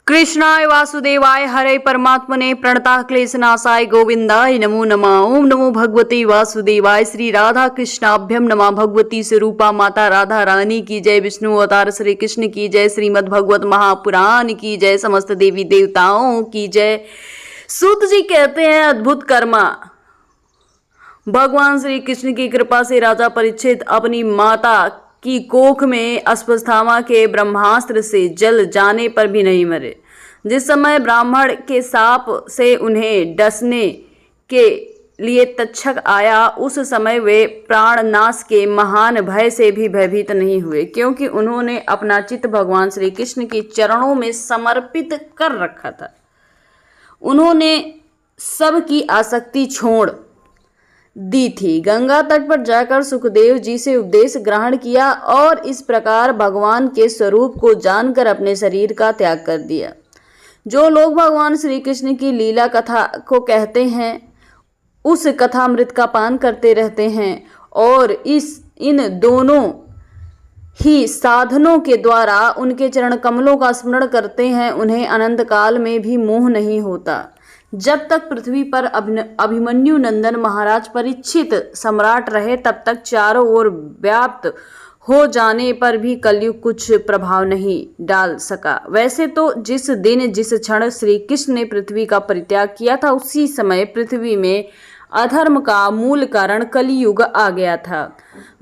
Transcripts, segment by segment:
कृष्णाय वासुदेवाय हरे परमात्मने प्रणता क्लेशनाशाय गोविंदाय नमो नमः। ओम नमो भगवते वासुदेवाय। श्री राधा कृष्णाभ्यम नमः। भगवती स्वरूपा माता राधा रानी की जय। विष्णु अवतार श्री कृष्ण की जय। श्रीमद् भगवत महापुराण की जय। समस्त देवी देवताओं की जय। सूत जी कहते हैं अद्भुत कर्मा। भगवान श्री कृष्ण की कृपा से राजा परीक्षित अपनी माता की कोख में अस्वस्थामा के ब्रह्मास्त्र से जल जाने पर भी नहीं मरे। जिस समय ब्राह्मण के साप से उन्हें डसने के लिए तक्षक आया, उस समय वे प्राणनाश के महान भय से भी भयभीत नहीं हुए, क्योंकि उन्होंने अपना चित्त भगवान श्री कृष्ण के चरणों में समर्पित कर रखा था। उन्होंने सबकी आसक्ति छोड़ दी थी। गंगा तट पर जाकर सुखदेव जी से उपदेश ग्रहण किया और इस प्रकार भगवान के स्वरूप को जानकर अपने शरीर का त्याग कर दिया। जो लोग भगवान श्री कृष्ण की लीला कथा को कहते हैं, उस कथामृत का पान करते रहते हैं और इन दोनों ही साधनों के द्वारा उनके चरण कमलों का स्मरण करते हैं, उन्हें अनंत काल में भी मोह नहीं होता। जब तक पृथ्वी पर अभिमन्यु नंदन महाराज परीक्षित सम्राट रहे, तब तक चारों ओर व्याप्त हो जाने पर भी कलयुग कुछ प्रभाव नहीं डाल सका। वैसे तो जिस दिन जिस क्षण श्री कृष्ण ने पृथ्वी का परित्याग किया था, उसी समय पृथ्वी में अधर्म का मूल कारण कलियुग आ गया था।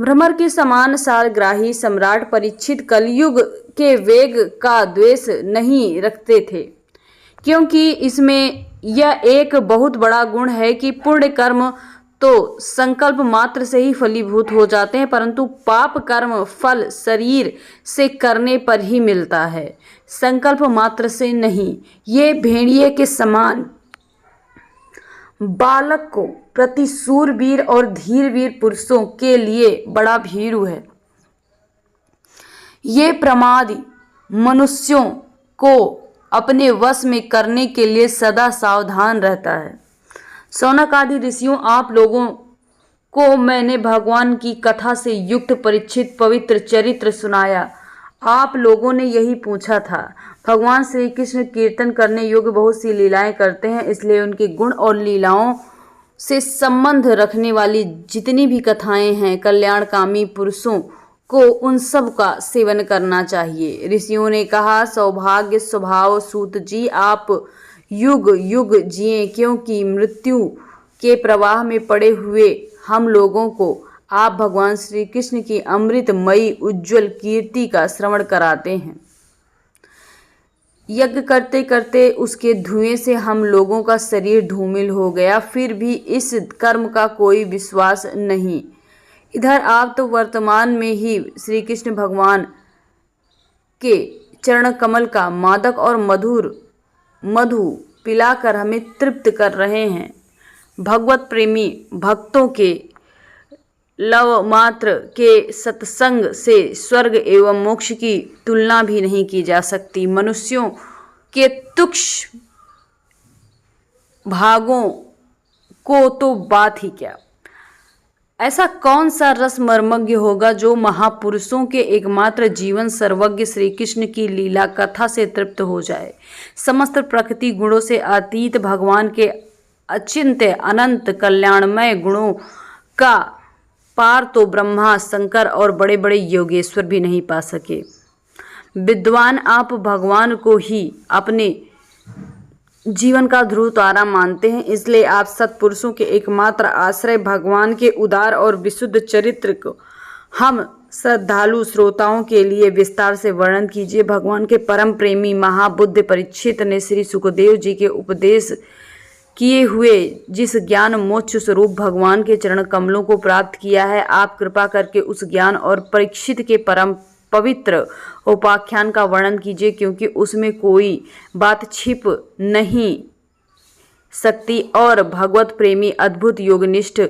भ्रमर के समान सारग्राही सम्राट परीक्षित कलियुग के वेग का द्वेष नहीं रखते थे, क्योंकि इसमें यह एक बहुत बड़ा गुण है कि पुण्य कर्म तो संकल्प मात्र से ही फलीभूत हो जाते हैं, परंतु पाप कर्म फल शरीर से करने पर ही मिलता है, संकल्प मात्र से नहीं। ये भेड़िए के समान बालक को प्रति सूरवीर और धीरवीर पुरुषों के लिए बड़ा भीरू है। ये प्रमादी मनुष्यों को अपने वश में करने के लिए सदा सावधान रहता है। शौनक आदि ऋषियों, आप लोगों को मैंने भगवान की कथा से युक्त परीक्षित पवित्र चरित्र सुनाया। आप लोगों ने यही पूछा था। भगवान श्री कृष्ण कीर्तन करने योग्य बहुत सी लीलाएं करते हैं, इसलिए उनके गुण और लीलाओं से संबंध रखने वाली जितनी भी कथाएं हैं, कल्याणकामी पुरुषों को उन सब का सेवन करना चाहिए। ऋषियों ने कहा, सौभाग्य स्वभाव सूत जी, आप युग युग जिए, क्योंकि मृत्यु के प्रवाह में पड़े हुए हम लोगों को आप भगवान श्री कृष्ण की अमृतमयी उज्जवल कीर्ति का श्रवण कराते हैं। यज्ञ करते करते उसके धुएं से हम लोगों का शरीर धूमिल हो गया, फिर भी इस कर्म का कोई विश्वास नहीं। इधर आप तो वर्तमान में ही श्री कृष्ण भगवान के चरण कमल का मादक और मधु पिलाकर हमें तृप्त कर रहे हैं। भगवत प्रेमी भक्तों के लव मात्र के सत्संग से स्वर्ग एवं मोक्ष की तुलना भी नहीं की जा सकती। मनुष्यों के तुच्छ भागों को तो बात ही क्या। ऐसा कौन सा रस मर्मज्ञ होगा जो महापुरुषों के एकमात्र जीवन सर्वज्ञ श्री कृष्ण की लीला कथा से तृप्त हो जाए। समस्त प्रकृति गुणों से अतीत भगवान के अचिंत्य अनंत कल्याणमय गुणों का पार तो ब्रह्मा शंकर और बड़े बड़े योगेश्वर भी नहीं पा सके। विद्वान, आप भगवान को ही अपने जीवन का ध्रुव तारा मानते हैं, इसलिए आप सत्पुरुषों के एकमात्र आश्रय भगवान के उदार और विशुद्ध चरित्र को हम श्रद्धालु श्रोताओं के लिए विस्तार से वर्णन कीजिए। भगवान के परम प्रेमी महाबुद्ध परीक्षित ने श्री सुखदेव जी के उपदेश किए हुए जिस ज्ञान मोक्ष स्वरूप भगवान के चरण कमलों को प्राप्त किया है, आप कृपा करके उस ज्ञान और परीक्षित के परम पवित्र उपाख्यान का वर्णन कीजिए, क्योंकि उसमें कोई बात छिप नहीं सकती और भगवत प्रेमी अद्भुत योगनिष्ठ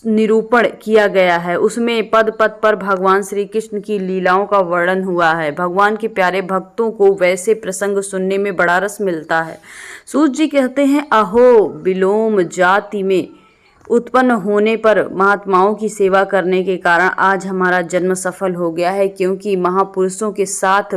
निरूपण किया गया है। उसमें पद पद पर भगवान श्री कृष्ण की लीलाओं का वर्णन हुआ है। भगवान के प्यारे भक्तों को वैसे प्रसंग सुनने में बड़ा रस मिलता है। सूत जी कहते हैं, अहो विलोम जाति में उत्पन्न होने पर महात्माओं की सेवा करने के कारण आज हमारा जन्म सफल हो गया है, क्योंकि महापुरुषों के साथ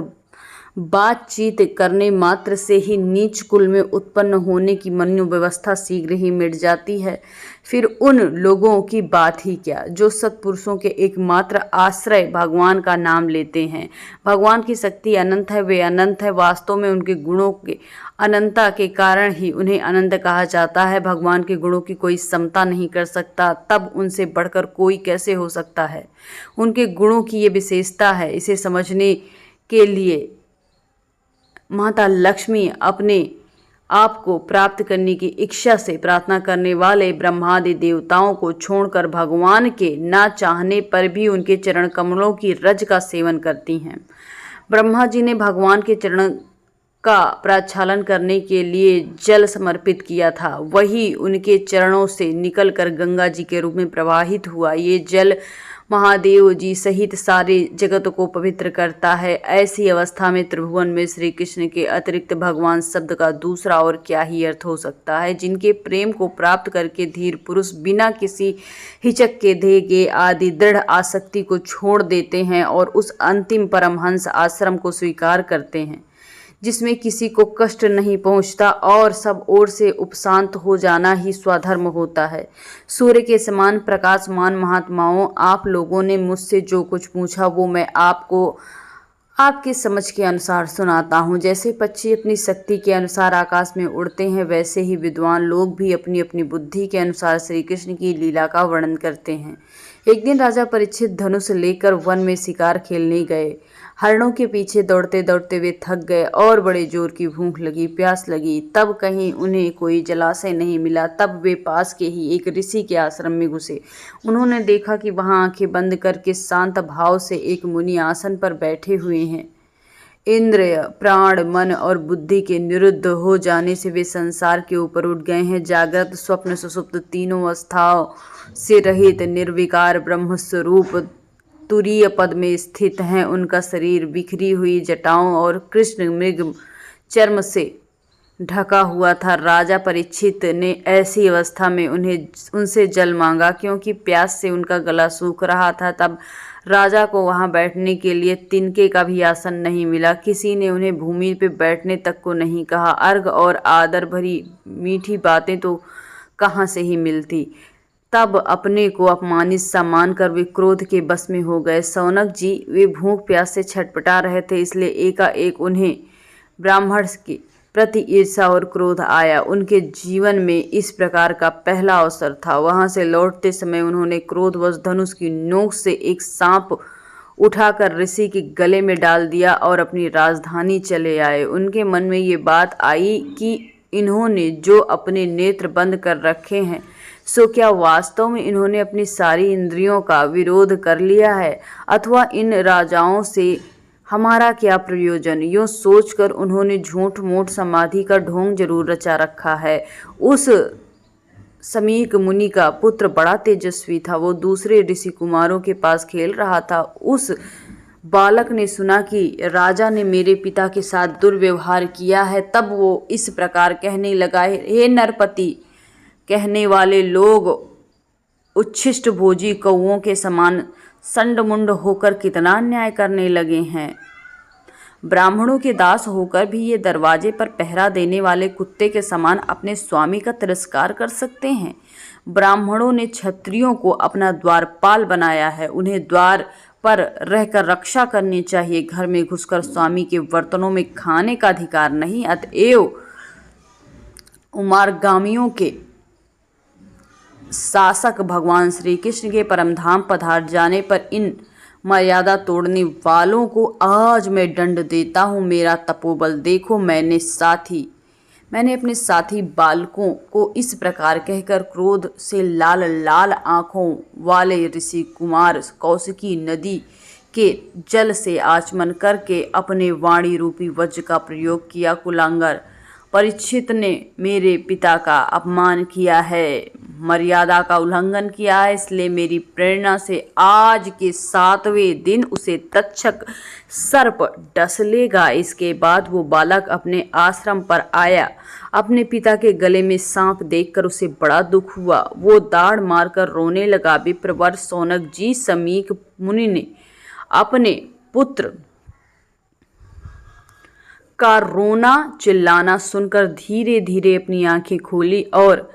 बातचीत करने मात्र से ही नीच कुल में उत्पन्न होने की मनोव्यवस्था शीघ्र ही मिट जाती है। फिर उन लोगों की बात ही क्या जो सत्पुरुषों के एकमात्र आश्रय भगवान का नाम लेते हैं। भगवान की शक्ति अनंत है, वे अनंत है। वास्तव में उनके गुणों के अनंतता के कारण ही उन्हें अनंत कहा जाता है। भगवान के गुणों की कोई समता नहीं कर सकता, तब उनसे बढ़कर कोई कैसे हो सकता है। उनके गुणों की ये विशेषता है। इसे समझने के लिए माता लक्ष्मी अपने आप को प्राप्त करने की इच्छा से प्रार्थना करने वाले ब्रह्मादि देवताओं को छोड़कर भगवान के ना चाहने पर भी उनके चरण कमलों की रज का सेवन करती हैं। ब्रह्मा जी ने भगवान के चरण का प्रक्षालन करने के लिए जल समर्पित किया था, वही उनके चरणों से निकलकर गंगा जी के रूप में प्रवाहित हुआ। ये जल महादेव जी सहित सारे जगत को पवित्र करता है। ऐसी अवस्था में त्रिभुवन में श्री कृष्ण के अतिरिक्त भगवान शब्द का दूसरा और क्या ही अर्थ हो सकता है। जिनके प्रेम को प्राप्त करके धीर पुरुष बिना किसी हिचक के देगे आदि दृढ़ आसक्ति को छोड़ देते हैं और उस अंतिम परमहंस आश्रम को स्वीकार करते हैं जिसमें किसी को कष्ट नहीं पहुंचता और सब ओर से उपशांत हो जाना ही स्वधर्म होता है। सूर्य के समान प्रकाशमान महात्माओं, आप लोगों ने मुझसे जो कुछ पूछा वो मैं आपको आपकी समझ के अनुसार सुनाता हूँ। जैसे पक्षी अपनी शक्ति के अनुसार आकाश में उड़ते हैं, वैसे ही विद्वान लोग भी अपनी अपनी बुद्धि के अनुसार श्री कृष्ण की लीला का वर्णन करते हैं। एक दिन राजा परीक्षित धनुष लेकर वन में शिकार खेलने गए। हरणों के पीछे दौड़ते दौड़ते वे थक गए और बड़े जोर की भूख लगी, प्यास लगी। तब कहीं उन्हें कोई जलाशय नहीं मिला। तब वे पास के ही एक ऋषि के आश्रम में घुसे। उन्होंने देखा कि वहां आंखें बंद करके शांत भाव से एक मुनि आसन पर बैठे हुए हैं। इंद्रिय, प्राण, मन और बुद्धि के निरुद्ध हो जाने से वे संसार के ऊपर उठ गए हैं। जागृत, स्वप्न, सुषुप्त तीनों अवस्थाओं से रहित निर्विकार ब्रह्मस्वरूप तुरीय पद में स्थित हैं। उनका शरीर बिखरी हुई जटाओं और कृष्ण मृग चर्म से ढका हुआ था। राजा परीक्षित ने ऐसी अवस्था में उनसे जल मांगा, क्योंकि प्यास से उनका गला सूख रहा था। तब राजा को वहां बैठने के लिए तिनके का भी आसन नहीं मिला। किसी ने उन्हें भूमि पे बैठने तक को नहीं कहा। अर्घ और आदर भरी मीठी बातें तो कहाँ से ही मिलती। तब अपने को अपमानित सा मानकर वे क्रोध के बस में हो गए। सौनक जी, वे भूख प्यास से छटपटा रहे थे, इसलिए एकाएक उन्हें ब्राह्मण के प्रति ईर्षा और क्रोध आया। उनके जीवन में इस प्रकार का पहला अवसर था। वहां से लौटते समय उन्होंने क्रोधवश धनुष की नोक से एक सांप उठाकर ऋषि के गले में डाल दिया और अपनी राजधानी चले आए। उनके मन में ये बात आई कि इन्होंने जो अपने नेत्र बंद कर रखे हैं, सो क्या वास्तव में इन्होंने अपनी सारी इंद्रियों का विरोध कर लिया है, अथवा इन राजाओं से हमारा क्या प्रयोजन। यूँ सोचकर उन्होंने झूठ मूठ समाधि का ढोंग जरूर रचा रखा है। उस समीक मुनि का पुत्र बड़ा तेजस्वी था। वो दूसरे ऋषि कुमारों के पास खेल रहा था। उस बालक ने सुना कि राजा ने मेरे पिता के साथ दुर्व्यवहार किया है। तब वो इस प्रकार कहने लगा, हे नरपति, कहने वाले लोग उच्छिष्ट भोजी कौओं के समान संडमुंड होकर कितना अन्याय करने लगे हैं। ब्राह्मणों के दास होकर भी ये दरवाजे पर पहरा देने वाले कुत्ते के समान अपने स्वामी का तिरस्कार कर सकते हैं। ब्राह्मणों ने क्षत्रियों को अपना द्वारपाल बनाया है। उन्हें द्वार पर रहकर रक्षा करनी चाहिए। घर में घुसकर स्वामी के बर्तनों में खाने का अधिकार नहीं। अतएव उमारगामियों के शासक भगवान श्री कृष्ण के परमधाम पधार जाने पर इन मर्यादा तोड़ने वालों को आज मैं दंड देता हूँ। मेरा तपोबल देखो। मैंने अपने साथी बालकों को इस प्रकार कहकर क्रोध से लाल लाल आंखों वाले ऋषि कुमार कौशिकी नदी के जल से आचमन करके अपने वाणी रूपी वज्र का प्रयोग किया। कुलांगर परीक्षित ने मेरे पिता का अपमान किया है, मर्यादा का उल्लंघन किया है, इसलिए मेरी प्रेरणा से आज के 7वें दिन उसे तक्षक सर्प डसलेगा। इसके बाद वो बालक अपने आश्रम पर आया। अपने पिता के गले में सांप देखकर उसे बड़ा दुख हुआ। वो दाढ़ मारकर रोने लगा। विप्रवर सौनक जी, समीक मुनि ने अपने पुत्र का रोना चिल्लाना सुनकर धीरे धीरे अपनी आंखें खोली और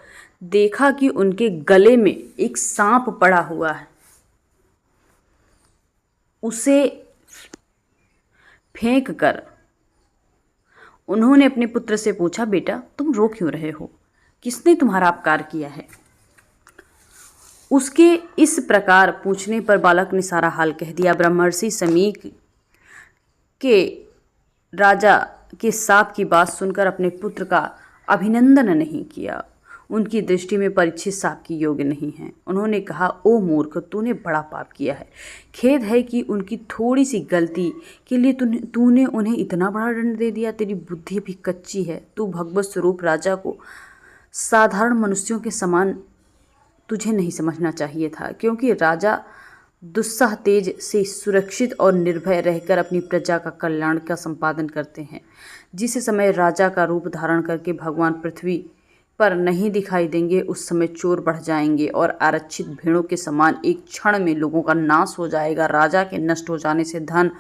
देखा कि उनके गले में एक सांप पड़ा हुआ है। उसे फेंक कर उन्होंने अपने पुत्र से पूछा, बेटा तुम रो क्यों रहे हो? किसने तुम्हारा अपकार किया है? उसके इस प्रकार पूछने पर बालक ने सारा हाल कह दिया। ब्रह्मर्षि शमीक के राजा के शाप की बात सुनकर अपने पुत्र का अभिनंदन नहीं किया। उनकी दृष्टि में परीक्षित शाप की योग्य नहीं है। उन्होंने कहा, ओ मूर्ख, तूने बड़ा पाप किया है। खेद है कि उनकी थोड़ी सी गलती के लिए तूने उन्हें इतना बड़ा दंड दे दिया। तेरी बुद्धि भी कच्ची है। तू भगवत स्वरूप राजा को साधारण मनुष्यों के समान तुझे नहीं समझना चाहिए था, क्योंकि राजा दुस्साह तेज से सुरक्षित और निर्भय रहकर अपनी प्रजा का कल्याण का संपादन करते हैं। जिस समय राजा का रूप धारण करके भगवान पृथ्वी पर नहीं दिखाई देंगे, उस समय चोर बढ़ जाएंगे और आरक्षित भेड़ों के समान एक क्षण में लोगों का नाश हो जाएगा। राजा के नष्ट हो जाने से धन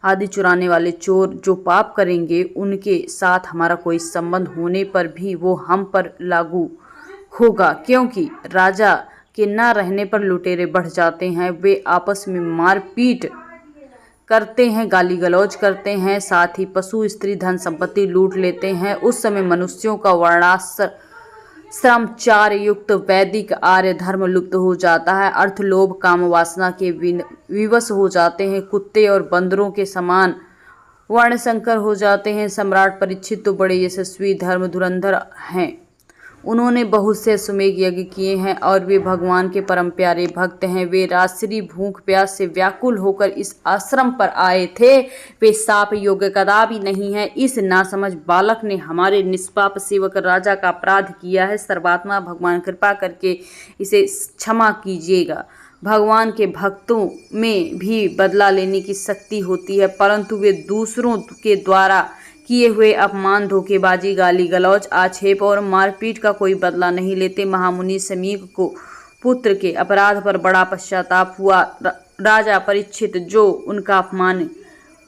आदि चुराने वाले चोर जो पाप करेंगे, उनके साथ हमारा कोई संबंध होने पर भी वो हम पर लागू होगा, क्योंकि राजा के न रहने पर लुटेरे बढ़ जाते हैं। वे आपस में मारपीट करते हैं, गाली गलौज करते हैं, साथ ही पशु स्त्री धन संपत्ति लूट लेते हैं। उस समय मनुष्यों का वर्णाश्रम युक्त वैदिक आर्य धर्म लुप्त हो जाता है। अर्थ लोभ काम वासना के विवश हो जाते हैं। कुत्ते और बंदरों के समान वर्णशंकर हो जाते हैं। सम्राट परीक्षित तो बड़े यशस्वी धर्म धुरंधर हैं। उन्होंने बहुत से अश्वमेध यज्ञ किए हैं और वे भगवान के परम प्यारे भक्त हैं। वे रात्रि भूख प्यास से व्याकुल होकर इस आश्रम पर आए थे। वे शाप योग्य कदापि नहीं है। इस नासमझ बालक ने हमारे निष्पाप सेवक राजा का अपराध किया है। सर्वात्मा भगवान कृपा करके इसे क्षमा कीजिएगा। भगवान के भक्तों में भी बदला लेने की शक्ति होती है, परंतु वे दूसरों के द्वारा किए हुए अपमान, धोखेबाजी, गाली गलौज, आक्षेप और मारपीट का कोई बदला नहीं लेते। महामुनि शमीक को पुत्र के अपराध पर बड़ा पश्चाताप हुआ। राजा परीक्षित जो उनका अपमान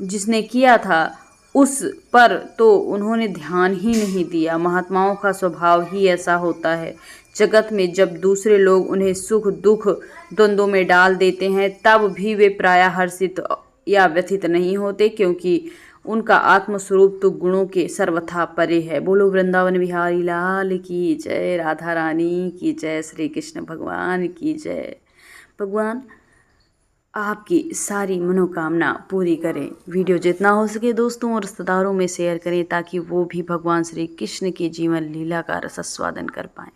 जिसने किया था, उस पर तो उन्होंने ध्यान ही नहीं दिया। महात्माओं का स्वभाव ही ऐसा होता है। जगत में जब दूसरे लोग उन्हें सुख दुख द्वंद्वों में डाल देते हैं, तब भी वे प्रायः हर्षित या व्यथित नहीं होते, क्योंकि उनका आत्मस्वरूप तो गुणों के सर्वथा परे है। बोलो वृंदावन बिहारी लाल की जय, राधा रानी की जय, श्री कृष्ण भगवान की जय। भगवान आपकी सारी मनोकामना पूरी करें। वीडियो जितना हो सके दोस्तों और रिश्तेदारों में शेयर करें, ताकि वो भी भगवान श्री कृष्ण की जीवन लीला का रसास्वादन कर पाएं।